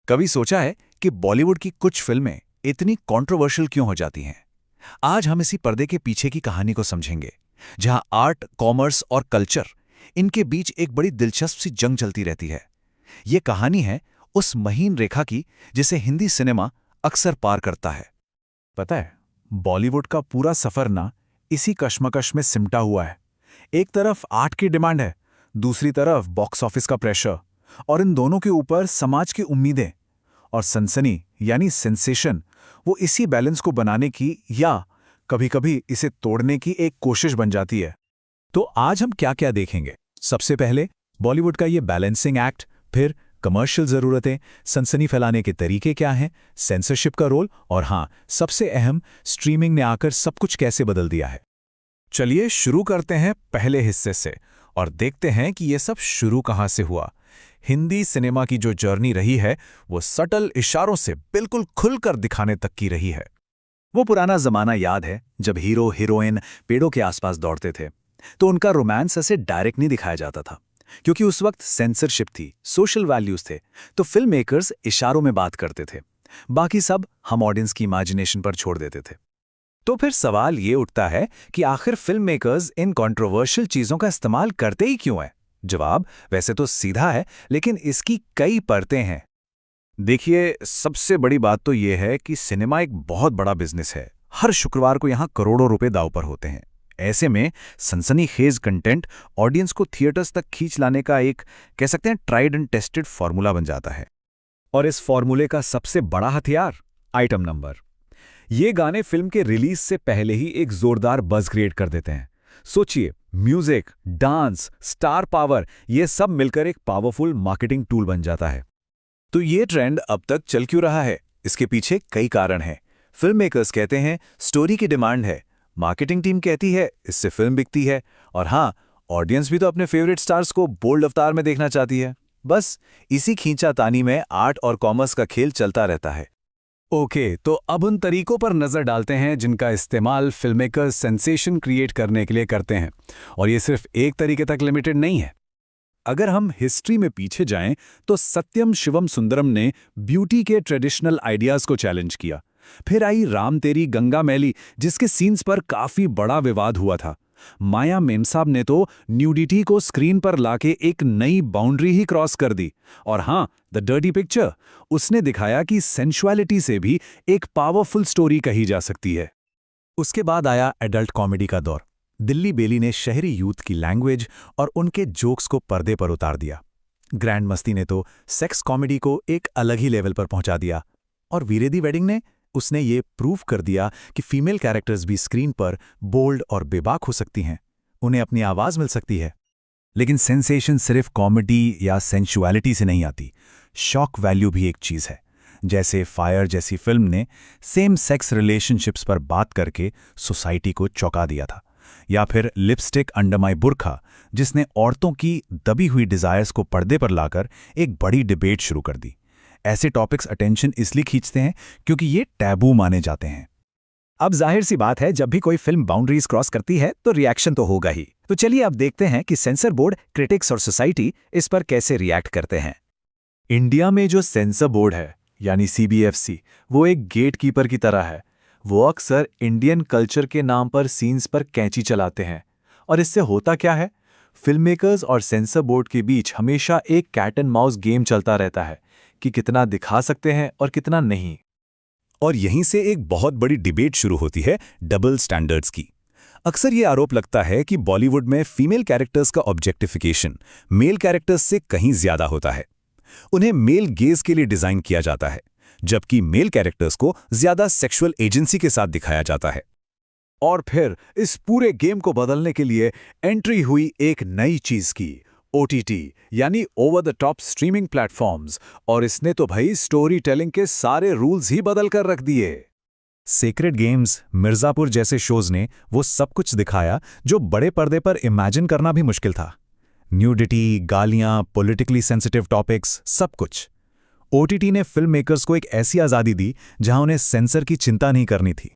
कभी सोचा है कि बॉलीवुड की कुछ फिल्में इतनी कंट्रोवर्शियल क्यों हो जाती हैं? आज हम इसी पर्दे के पीछे की कहानी को समझेंगे, जहां आर्ट, कॉमर्स और कल्चर इनके बीच एक बड़ी दिलचस्प सी जंग चलती रहती है। ये कहानी है उस महीन रेखा की जिसे हिंदी सिनेमा अक्सर पार करता है। पता है, बॉलीवुड का पूरा सफर ना इसी कश्मकश में सिमटा हुआ है। एक तरफ आर्ट की डिमांड है, दूसरी तरफ बॉक्स ऑफिस का प्रेशर, और इन दोनों के ऊपर समाज की उम्मीदें और सनसनी यानी सेंसेशन, वो इसी बैलेंस को बनाने की या कभी-कभी इसे तोड़ने की एक कोशिश बन जाती है। तो आज हम क्या-क्या देखेंगे? सबसे पहले बॉलीवुड का ये बैलेंसिंग एक्ट, फिर कमर्शियल ज़रूरतें, सनसनी फैलाने के तरीके क्या हैं, सेंसरशिप का रोल, और हाँ, सबसे अहम, स्ट्रीमिंग ने आकर सब कुछ कैसे बदल दिया है। चलिए शुरू करते हैं पहले हिस्से से और देखते हैं कि ये सब शुरू कहाँ से हुआ। हिंदी सिनेमा की जो जर्नी रही है वो सटल इशारों से बिल्कुल खुलकर दिखाने तक की रही है। वो पुराना जमाना याद है जब हीरो हीरोइन पेड़ों के आसपास दौड़ते थे, तो उनका रोमांस ऐसे डायरेक्ट नहीं दिखाया जाता था, क्योंकि उस वक्त सेंसरशिप थी, सोशल वैल्यूज थे, तो फिल्म मेकर्स इशारों में बात करते थे। बाकी सब हम ऑडियंस की इमेजिनेशन पर छोड़ देते थे। तो फिर सवाल ये उठता है कि आखिर फिल्म मेकर्स इन कंट्रोवर्शियल चीजों का इस्तेमाल करते ही क्यों है? जवाब वैसे तो सीधा है, लेकिन इसकी कई परतें हैं। देखिए, सबसे बड़ी बात तो यह है कि सिनेमा एक बहुत बड़ा बिजनेस है। हर शुक्रवार को यहाँ करोड़ों रुपए दांव पर होते हैं। ऐसे में सनसनीखेज कंटेंट ऑडियंस को थिएटर्स तक खींच लाने का एक, कह सकते हैं, ट्राइड एंड टेस्टेड फॉर्मूला बन जाता है। और इस फॉर्मूले का सबसे बड़ा हथियार आइटम नंबर। ये गाने फिल्म के रिलीज से पहले ही एक जोरदार बज़ क्रिएट कर देते हैं। सोचिए, म्यूजिक, डांस, स्टार पावर, ये सब मिलकर एक पावरफुल मार्केटिंग टूल बन जाता है। तो ये ट्रेंड अब तक चल क्यों रहा है? इसके पीछे कई कारण हैं। फिल्म मेकर्स कहते हैं स्टोरी की डिमांड है, मार्केटिंग टीम कहती है इससे फिल्म बिकती है, और हाँ, ऑडियंस भी तो अपने फेवरेट स्टार्स को बोल्ड अवतार में देखना चाहती है। बस इसी खींचातानी में आर्ट और कॉमर्स का खेल चलता रहता है। ओके, तो अब उन तरीकों पर नजर डालते हैं जिनका इस्तेमाल फिल्म मेकर्स सेंसेशन क्रिएट करने के लिए करते हैं। और ये सिर्फ एक तरीके तक लिमिटेड नहीं है। अगर हम हिस्ट्री में पीछे जाएं तो सत्यम शिवम सुंदरम ने ब्यूटी के ट्रेडिशनल आइडियाज को चैलेंज किया। फिर आई राम तेरी गंगा मैली, जिसके सीन्स पर काफी बड़ा विवाद हुआ था। माया मेमसाब ने तो न्यूडिटी को स्क्रीन पर लाके एक नई बाउंड्री ही क्रॉस कर दी। और हाँ, द डर्टी पिक्चर, उसने दिखाया कि सेंसुअलिटी से भी एक पावरफुल स्टोरी कही जा सकती है। उसके बाद आया एडल्ट कॉमेडी का दौर। दिल्ली बेली ने शहरी यूथ की लैंग्वेज और उनके जोक्स को पर्दे पर उतार दिया। ग्रैंड मस्ती ने तो सेक्स कॉमेडी को एक अलग ही लेवल पर पहुंचा दिया। और वीरे दी वेडिंग ने, उसने ये प्रूव कर दिया कि फीमेल कैरेक्टर्स भी स्क्रीन पर बोल्ड और बेबाक हो सकती हैं, उन्हें अपनी आवाज मिल सकती है। लेकिन सेंसेशन सिर्फ कॉमेडी या सेंसुअलिटी से नहीं आती, शॉक वैल्यू भी एक चीज है। जैसे फायर जैसी फिल्म ने सेम सेक्स रिलेशनशिप्स पर बात करके सोसाइटी को चौंका दिया था, या फिर लिपस्टिक अंडर माय बुर्खा, जिसने औरतों की दबी हुई डिजायर्स को पर्दे पर लाकर एक बड़ी डिबेट शुरू कर दी। ऐसे टॉपिक्स अटेंशन इसलिए खींचते हैं क्योंकि ये टैबू माने जाते हैं। अब जाहिर सी बात है, जब भी कोई फिल्म बाउंड्रीज क्रॉस करती है तो रिएक्शन तो होगा ही। तो चलिए अब देखते हैं कि सेंसर बोर्ड, क्रिटिक्स और सोसाइटी इस पर कैसे रिएक्ट करते हैं। इंडिया में जो सेंसर बोर्ड है, यानी सीबीएफसी, वो एक गेट कीपर की तरह है। वो अक्सर इंडियन कल्चर के नाम पर सीन्स पर कैंची चलाते हैं। और इससे होता क्या है? फिल्म मेकर्स और सेंसर बोर्ड के बीच हमेशा एक कैट एंड माउस गेम चलता रहता है कि कितना दिखा सकते हैं और कितना नहीं। और यहीं से एक बहुत बड़ी डिबेट शुरू होती है डबल स्टैंडर्ड्स की। अक्सर ये आरोप लगता है कि बॉलीवुड में फीमेल कैरेक्टर्स का ऑब्जेक्टिफिकेशन मेल कैरेक्टर्स से कहीं ज्यादा होता है। उन्हें मेल गेज के लिए डिजाइन किया जाता है, जबकि मेल कैरेक्टर्स को ज्यादा सेक्सुअल एजेंसी के साथ दिखाया जाता है। और फिर इस पूरे गेम को बदलने के लिए एंट्री हुई एक नई चीज की, ओटीटी, यानी over the top streaming platforms. और इसने तो भाई स्टोरी टेलिंग के सारे रूल्स ही बदल कर रख दिए। सेक्रेड गेम्स, मिर्जापुर जैसे शोज ने वो सब कुछ दिखाया जो बड़े पर्दे पर इमेजिन करना भी मुश्किल था। न्यूडिटी, गालियां, पॉलिटिकली सेंसिटिव टॉपिक्स, सब कुछ। ओटीटी ने फिल्म मेकर्स को एक ऐसी आजादी दी जहां उन्हें सेंसर की चिंता नहीं करनी थी।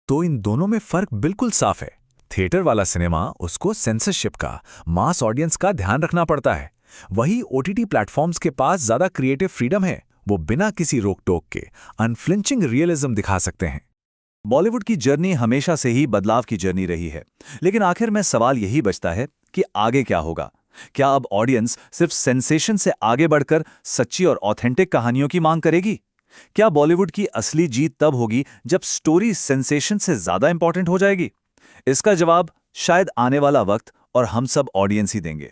तो इन दोनों में फर्क बिल्कुल साफ है। थिएटर वाला सिनेमा, उसको सेंसरशिप का, मास ऑडियंस का ध्यान रखना पड़ता है। वही ओटीटी प्लेटफॉर्म्स के पास ज्यादा क्रिएटिव फ्रीडम है, वो बिना किसी रोक टोक के अनफ्लिंचिंग रियलिज्म दिखा सकते हैं। बॉलीवुड की जर्नी हमेशा से ही बदलाव की जर्नी रही है, लेकिन आखिर में सवाल यही बचता है कि आगे क्या होगा। क्या अब ऑडियंस सिर्फ सेंसेशन से आगे बढ़कर सच्ची और ऑथेंटिक कहानियों की मांग करेगी? क्या बॉलीवुड की असली जीत तब होगी जब स्टोरी सेंसेशन से ज्यादा इंपॉर्टेंट हो जाएगी? इसका जवाब शायद आने वाला वक्त और हम सब ऑडियंस ही देंगे।